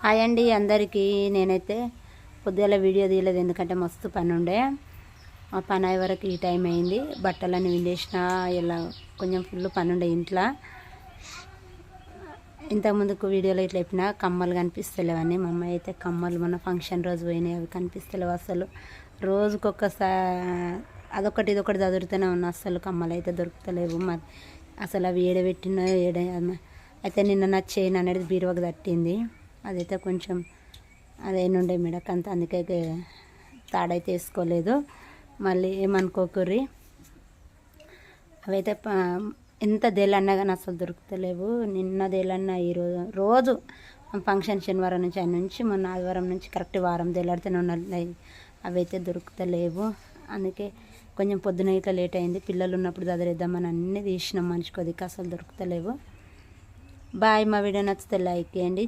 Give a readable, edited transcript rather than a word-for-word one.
Hi అండి అందరికీ. నేనైతే పొద్దుగల వీడియో తీయలేదు, ఎందుకంటే మస్తు పని ఉండే. ఆ పని అయ్యే వరకు ఈ టైం అయింది. బట్టలన్నీ విండేసిన, ఇలా కొంచెం ఫుల్ పని ఉండే ఇంట్లో. ఇంతకుముందుకు వీడియోలో ఇట్లా చెప్పిన కమ్మలు కనిపిస్తలేవని. మా అమ్మాయి అయితే కమ్మలు మన ఫంక్షన్ రోజు పోయినాయి, అవి కనిపిస్తలేవు అసలు. రోజుకొకసారి అదొకటి ఇదొకటి చదువుతూనే ఉన్నా, అసలు కమ్మలు అయితే దొరుకుతలేవు. మరి అసలు అవి ఏడబెట్టినా అయితే నిన్న నా చైన్ అనేది బీరువాకు తట్టింది. అదైతే కొంచెం అదేనుండే మెడకంత, అందుకే తాడైతే వేసుకోలేదు. మళ్ళీ ఏమనుకోకుర్రి. అవైతే ఎంత దేలన్నా కానీ అసలు దొరుకుతలేవు. నిన్న దేలన్నా రోజు ఫంక్షన్ శనివారం నుంచి ఆయన నుంచి మొన్న ఆదివారం నుంచి కరెక్ట్ వారం దేలాడితేనే ఉన్నాయి. అవైతే దొరుకుతలేవు. అందుకే కొంచెం పొద్దున ఇట్లా లేట్ అయింది. పిల్లలు ఉన్నప్పుడు చదివేద్దామని అన్నీ తీసినాం, మనిషికి అసలు దొరుకుతలేవు. బాయ్. మా వీడియో నచ్చితే లైక్ చేయండి.